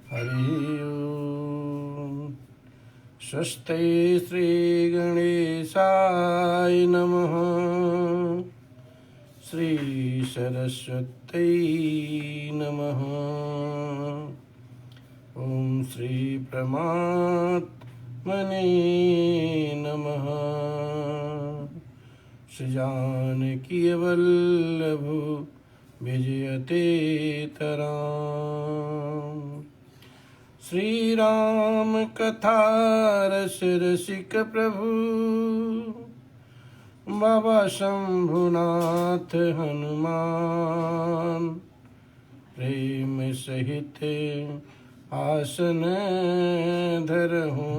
हरि ओम। स्वस्ति श्री गणेशाय नमः। श्री सरस्वती नमः। ओम श्री परमात्मने नमः। श्री जानकी वल्लभो विजयतेतराम। श्री राम कथा रस रसिक प्रभु। बाबा शंभुनाथ हनुमान। प्रेम सहित आसन धरहूँ।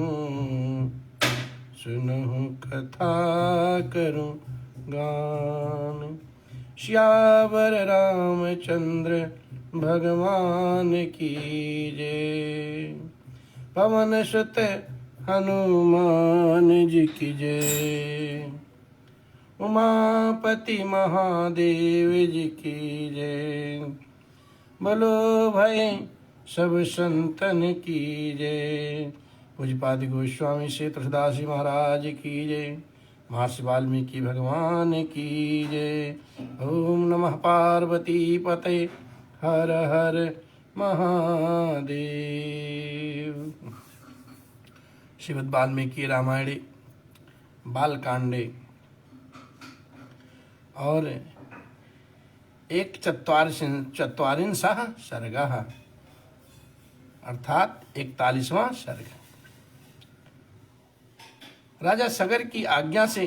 सुनहु कथा करूँ गान। श्यावर रामचंद्र भगवान की जय। पवन सुत हनुमान जी की जय। उमापति महादेव जी की जय। बोलो भाई सब संतन की जय। पूज्यपाद गोस्वामी श्री तुलसीदास जी महाराज की जय। महर्षि वाल्मीकि भगवान की जय। ओम नमः पार्वती पते हर हर महादेव। श्रीमद् वाल्मीकि रामायणे बालकांडे और एक चत्वारिंशः सर्गः अर्थात 41वां सर्ग। राजा सगर की आज्ञा से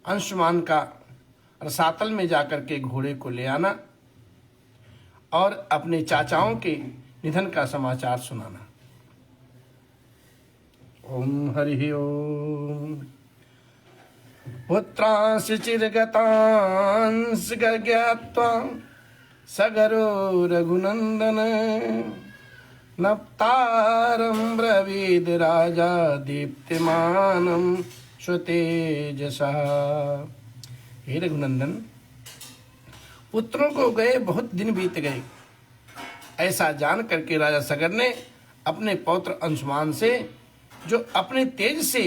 अंशुमान का रसातल में जाकर के घोड़े को ले आना और अपने चाचाओं के निधन का समाचार सुनाना। ओम हरि ओम। पुत्रांश चिरगतांश ज्ञात्वा सगरो रघुनंदन। नप्तारं ब्रवीद राजा दीप्तिमानं स्वतेजसा। हे रघुनंदन, पुत्रों को गए बहुत दिन बीत गए। ऐसा जान करके राजा सगर ने अपने पौत्र अंशुमान से, जो अपने तेज से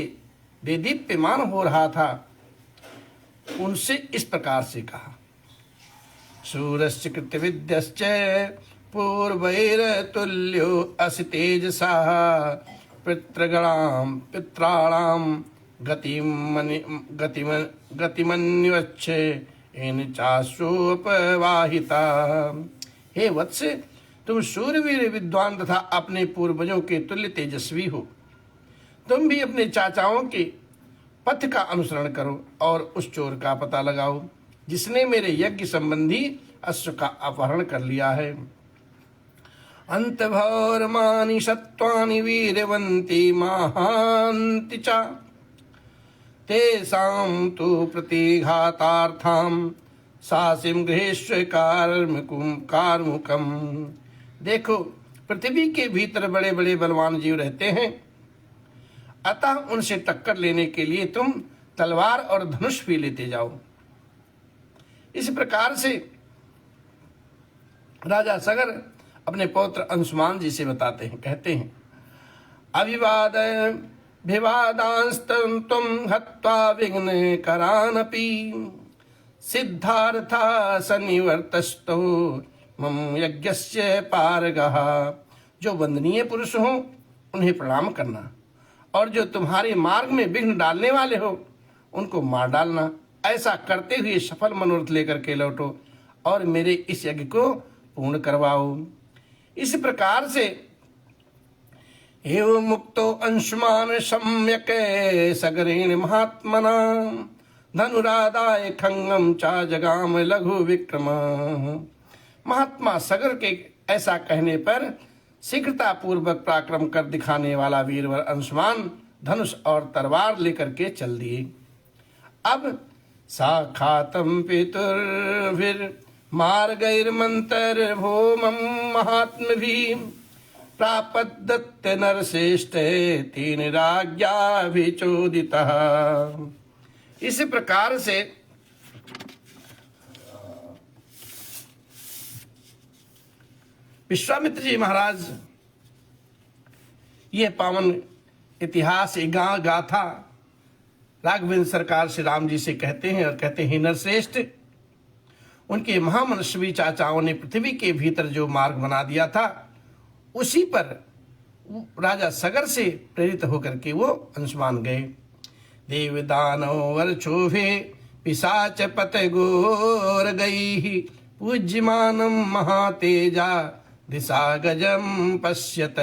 देदीप्यमान हो रहा था, उनसे इस प्रकार से कहा। शूरश्च कृतविद्यश्च पूर्वैरतुल्यो असि तेजसा। पित्राणां गतिमन्विच्छ येन चाश्वोपवाहिता। हे वत्स, तुम शूरवीर विद्वान तथा अपने पूर्वजों के तुल्य तेजस्वी हो। तुम भी अपने चाचाओं के पथ का अनुसरण करो और उस चोर का पता लगाओ जिसने मेरे यज्ञ संबंधी अश्व का अपहरण कर लिया है। अंतभौरमानि सत्वानि वीरवन्ति महान्ति च। तेषां तु प्रतिघातार्थं सासिं गृहेष्व कार्मुकम्। देखो, पृथ्वी के भीतर बड़े बड़े बलवान जीव रहते हैं, अतः उनसे टक्कर लेने के लिए तुम तलवार और धनुष भी लेते जाओ। इस प्रकार से राजा सगर अपने पौत्र अंशुमान जी से बताते हैं, कहते हैं। अविवाद विवादांस्तं त्वं हत्वा विघ्न करानपि। सिद्धार्था सन्निवर्तस्तो मम यज्ञस्य पारगः। जो वंदनीय पुरुष हो उन्हें प्रणाम करना, और जो तुम्हारे मार्ग में विघ्न डालने वाले हो उनको मार डालना। ऐसा करते हुए सफल मनोरथ लेकर के लौटो और मेरे इस यज्ञ को पूर्ण करवाओ। इस प्रकार से एवं मुक्तो अंशुमान सम्यक सगरेण महात्मना। धनुरादाय खंगम चा जगाम लघु विक्रम। महात्मा सगर के ऐसा कहने पर शीघ्रता पूर्वक पराक्रम कर दिखाने वाला वीरवर अंशुमान धनुष और तलवार लेकर के चल दिए। अब साखातम पितुर्भिर मार्गैर्मंतर भोमम महात्मभिः। प्रापद्दत्त नरश्रेष्ठ तीन राज्ञाभिचोदितः। इस प्रकार से विश्वामित्र जी महाराज यह पावन इतिहास गाथा राघवेंद्र सरकार श्री राम जी से कहते हैं और कहते हैं, नरश्रेष्ठ, उनके महामनस्वी चाचाओं ने पृथ्वी के भीतर जो मार्ग बना दिया था, उसी पर राजा सगर से प्रेरित होकर के वो अंशुमान गए। देव दानव वर क्षोभे पिशाच पत गोर गई, पूज्यमानम महातेजा दिशा गजम पश्यत।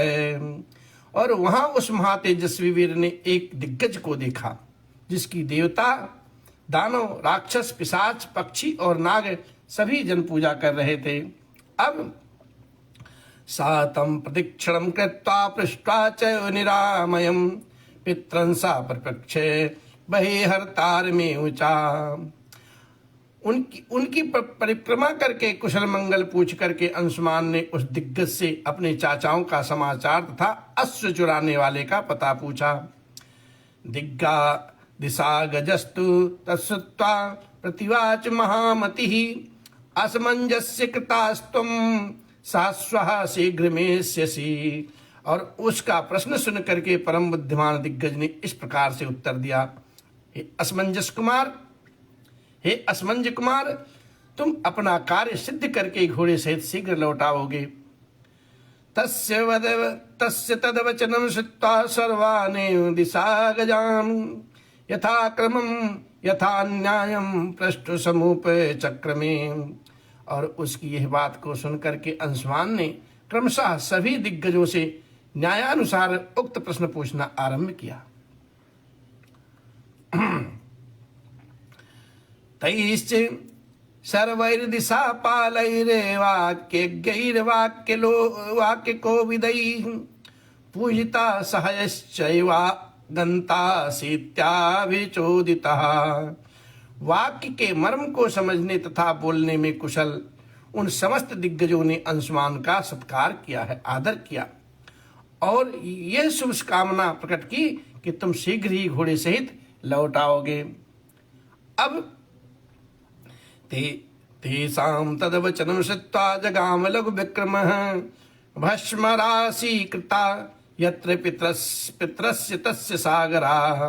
और वहां उस महातेजस्वी वीर ने एक दिग्गज को देखा, जिसकी देवता, दानव, राक्षस, पिशाच, पक्षी और नाग सभी जन पूजा कर रहे थे। अब सातम प्रदक्षिणम कृत्वा पृष्ट्वा च निरामयम पितरंसा प्रपक्षे बहे हरतार में ऊंचा। उनकी परिक्रमा करके कुशल मंगल पूछ करके अंशुमान ने उस दिग्गज से अपने चाचाओं का समाचार तथा अश्व चुराने वाले का पता पूछा। दिग्गा दिशा गजस्तु तत्सुत्वा प्रतिवाच महामति, असमंजस्य कृतास्तुम सास्वः शीघ्र मेष्यसि। और उसका प्रश्न सुन करके परम बुद्धिमान दिग्गज ने इस प्रकार से उत्तर दिया, हे असमंज कुमार, तुम अपना कार्य सिद्ध करके घोड़े सहित शीघ्र लौटाओगे। तस्य तदवचनं श्रुत्वा सर्वानेव दिशा गजान, यथा क्रमं यथा न्यायं पृष्ठ समूप चक्रमे। और उसकी यह बात को सुनकर के अंशुमान ने क्रमशः सभी दिग्गजों से न्यायानुसार उक्त प्रश्न पूछना आरंभ किया। तैश्च सर्वैर्दिशा वाक्य कोविदैः पूजिता सहयश्चैवा गंता सीत्याभिचोदितः। वाक्य के मर्म को समझने तथा बोलने में कुशल उन समस्त दिग्गजों ने अंशुमान का सत्कार किया है, आदर किया और यह शुभ कामना प्रकट की कि तुम शीघ्र ही घोड़े सहित लौट आओगे। अब तेषां तदवचनं श्रुत्वा जगाम लघु विक्रमः, भस्म राशि कृता यत्र पितरस्य तस्य सागराः।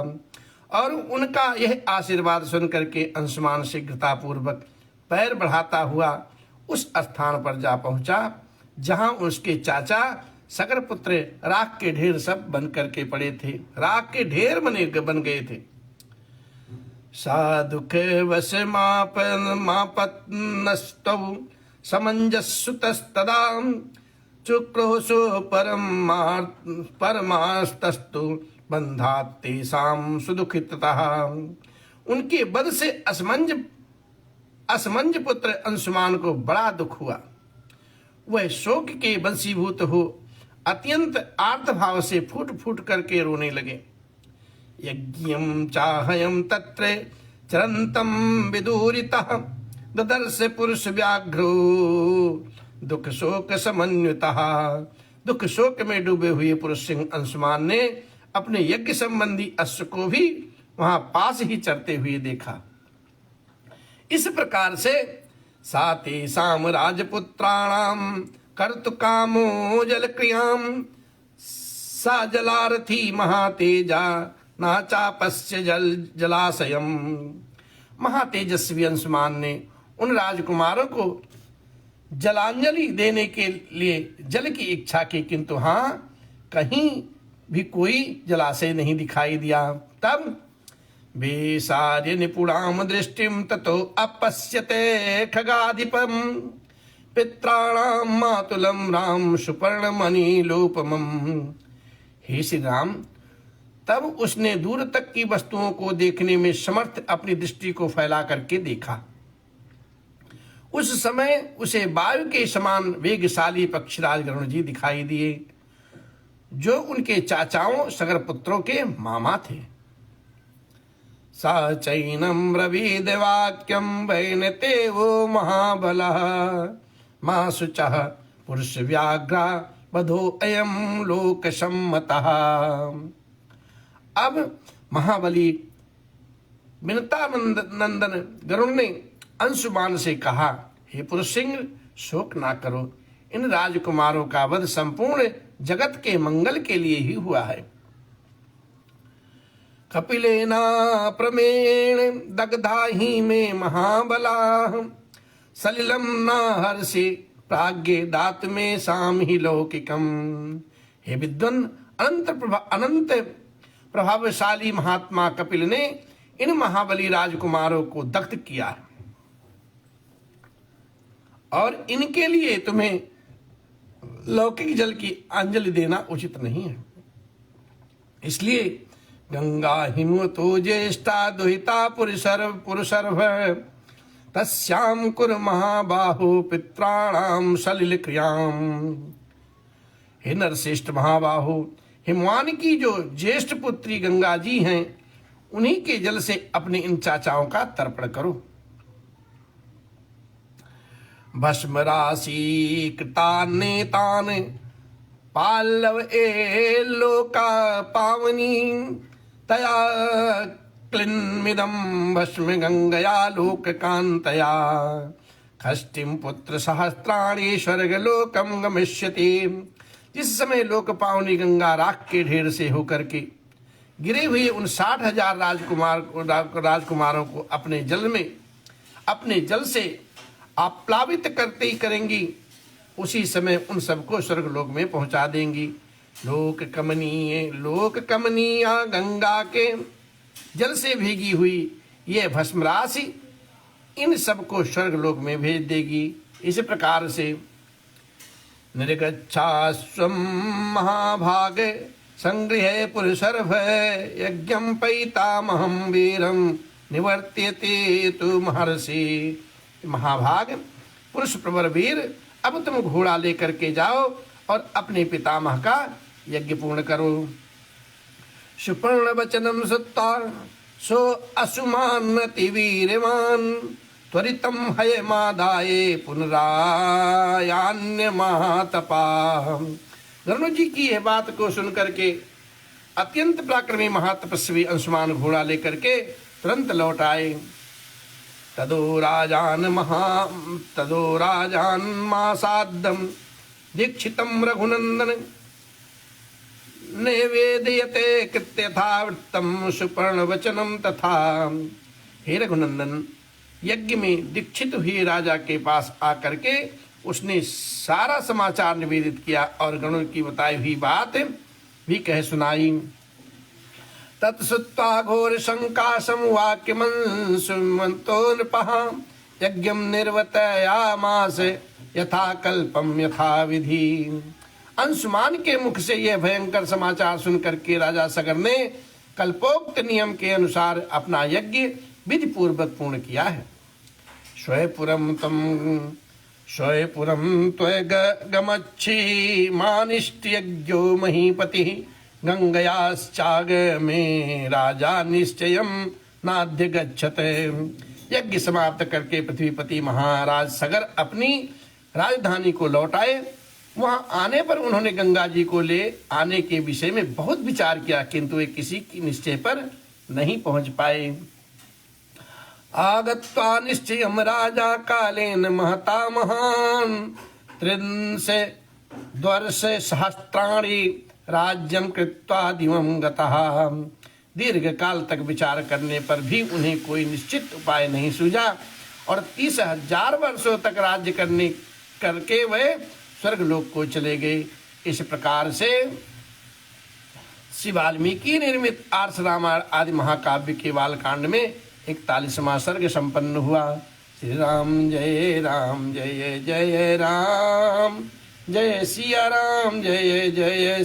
और उनका यह आशीर्वाद सुन करके अंशुमान शीघ्रता पूर्वक पैर बढ़ाता हुआ उस स्थान पर जा पहुंचा जहां उसके चाचा सगर पुत्र राख के ढेर सब बन करके पड़े थे, राख के ढेर बन गए थे। साधुक वश मापन्नस्तौ समंजसुतस्तदा चुक्रोशो परमास्तस्तु बंधात् तेषां सुदुखितः। उनके बद से असमंज पुत्र अंशुमान को बड़ा दुख हुआ। वह शोक के वंशीभूत हो अत्यंत आर्त भाव से फूट फूट करके रोने लगे। यज्ञं चाहयं तत्र चरन्तं विदूरितः, ददर्श पुरुष व्याघ्रो दुख शोक समन्वितः। दुख शोक में डूबे हुए पुरुष सिंह अंशुमान ने अपने यज्ञ संबंधी अश्व को भी वहां पास ही चरते हुए देखा। इस प्रकार से सातेषां राजपुत्राणां कर्तुकामो जलक्रियां, सा जलारथी महातेजा नाचापस्य जलाशयम। महातेजस्वी अंशुमान ने उन राजकुमारों को जलांजलि देने के लिए जल की इच्छा की, किंतु हाँ कहीं भी कोई जलाशय नहीं दिखाई दिया। तब वेशार्य निपुणाम दृष्टिम ततो अपश्यते खगाधिपम, पित्राणाम मातुलम राम सुपर्ण मणि लोपमम। हे श्री राम, तब उसने दूर तक की वस्तुओं को देखने में समर्थ अपनी दृष्टि को फैला करके देखा। उस समय उसे वायु के समान वेगशाली पक्षीराज गरुण जी दिखाई दिए, जो उनके चाचाओं सगर पुत्रों के मामा थे। सा चैनम ब्रवीद वाक्यम वैनते वो महाबलः, मा शुचः पुरुष व्याघ्रा बधो अयम लोक सम्मतः। अब महाबली विनता नंदन गरुण ने अंशुमान से कहा, हे पुरुष सिंह, शोक ना करो, इन राजकुमारों का वध संपूर्ण जगत के मंगल के लिए ही हुआ है। कपिलेना प्रमेण दग्धा ही में महाबला, सलिलम न हर्षि प्राज्ञे दात में साम ही लौकिकम। हे विद्वन, अनंत प्रभावशाली महात्मा कपिल ने इन महाबली राजकुमारों को दग्ध किया है और इनके लिए तुम्हें लौकिक जल की अंजलि देना उचित नहीं है। इसलिए गंगा हिमवतो ज्येष्ठा दुहिता पुरुषर्भ, तस्याम कुर महाबाहो पित्राणाम सलिल क्रियाम। हे नरश्रेष्ठ महाबाहो, हिमवान की जो ज्येष्ठ पुत्री गंगा जी हैं, उन्हीं के जल से अपने इन चाचाओं का तर्पण करो। भस्म राशि कृतान्नेतान पाल्लव ए लोका पावनी, तया क्लिन्मिदं भस्म गंगया लोक कांतया, खष्टिम पुत्र सहस्त्राणि स्वर्गलोकम गमिष्यति। जिस समय लोक पावनी गंगा राख के ढेर से होकर के गिरे हुए उन 60,000 राजकुमारों को अपने जल से आप्लावित करते ही करेंगी, उसी समय उन सबको स्वर्गलोक में पहुंचा देंगी। लोक कमनीय गंगा के जल से भीगी हुई ये भस्म राशि इन सबको स्वर्गलोक में भेज देगी। इस प्रकार से निर्गच्छास्वं महाभाग संगृहे पुरुषर्भ, यज्ञं पैतामहं वीरं निवर्त्यते तु महर्षि। महाभाग पुरुष प्रवर वीर, अब तुम घोड़ा लेकर के जाओ और अपने पितामह का यज्ञ पूर्ण करो। सुपर्ण वचनम सुत्ता सो असुमानति वीरवान, त्वरितम हयमादाये पुनरायान्य महातपा। गरुड़ जी की यह बात को सुनकर के अत्यंत पराक्रमी महातपस्वी अंशुमान घोड़ा लेकर के तुरंत लौट आए। तदो राजान मासाद्दम दीक्षितम रघुनंदन, निवेदयते कृत्यथावृत्तम सुपर्ण वचनम तथा। हे रघुनंदन, यज्ञ में दीक्षित हुए राजा के पास आकर के उसने सारा समाचार निवेदित किया और गरुड़ की बताई हुई बात भी कह सुनाई। तत्सुत्वा घोर शंकाशं वाक्यमंसुमन्तो नृपः, यज्ञं निर्वर्तयामास यथा कल्पम यथा विधि। अंशुमान के मुख से यह भयंकर समाचार सुनकर के राजा सगर ने कल्पोक्त नियम के अनुसार अपना यज्ञ विधि पूर्वक पूर्ण किया है। स्वयपुरम त्वगमच्छी मानिष्टयज्ञो महीपति, गंगयाश्चाग में राजा निश्चयम नाद्य गच्छते। यज्ञ समाप्त करके पृथ्वीपति महाराज सगर अपनी राजधानी को लौट आए। वहां आने पर उन्होंने गंगा जी को ले आने के विषय में बहुत विचार किया, किंतु वे किसी की निश्चय पर नहीं पहुंच पाए। आगत्वा निश्चयम राजा कालेन महता महान, त्रिंसे द्वर्ष सहस्त्राणि राज्यम कृत्वा दिवं गतः। दीर्घ काल तक विचार करने पर भी उन्हें कोई निश्चित उपाय नहीं सूझा और 30,000 वर्षों तक राज्य करके वे स्वर्गलोक को चले गए। इस प्रकार से श्री वाल्मीकि निर्मित आर्ष रामायण आदि महाकाव्य के बालकांड में 41वां सर्ग संपन्न हुआ। श्री राम जय जय जय राम, जय सिया राम जय जय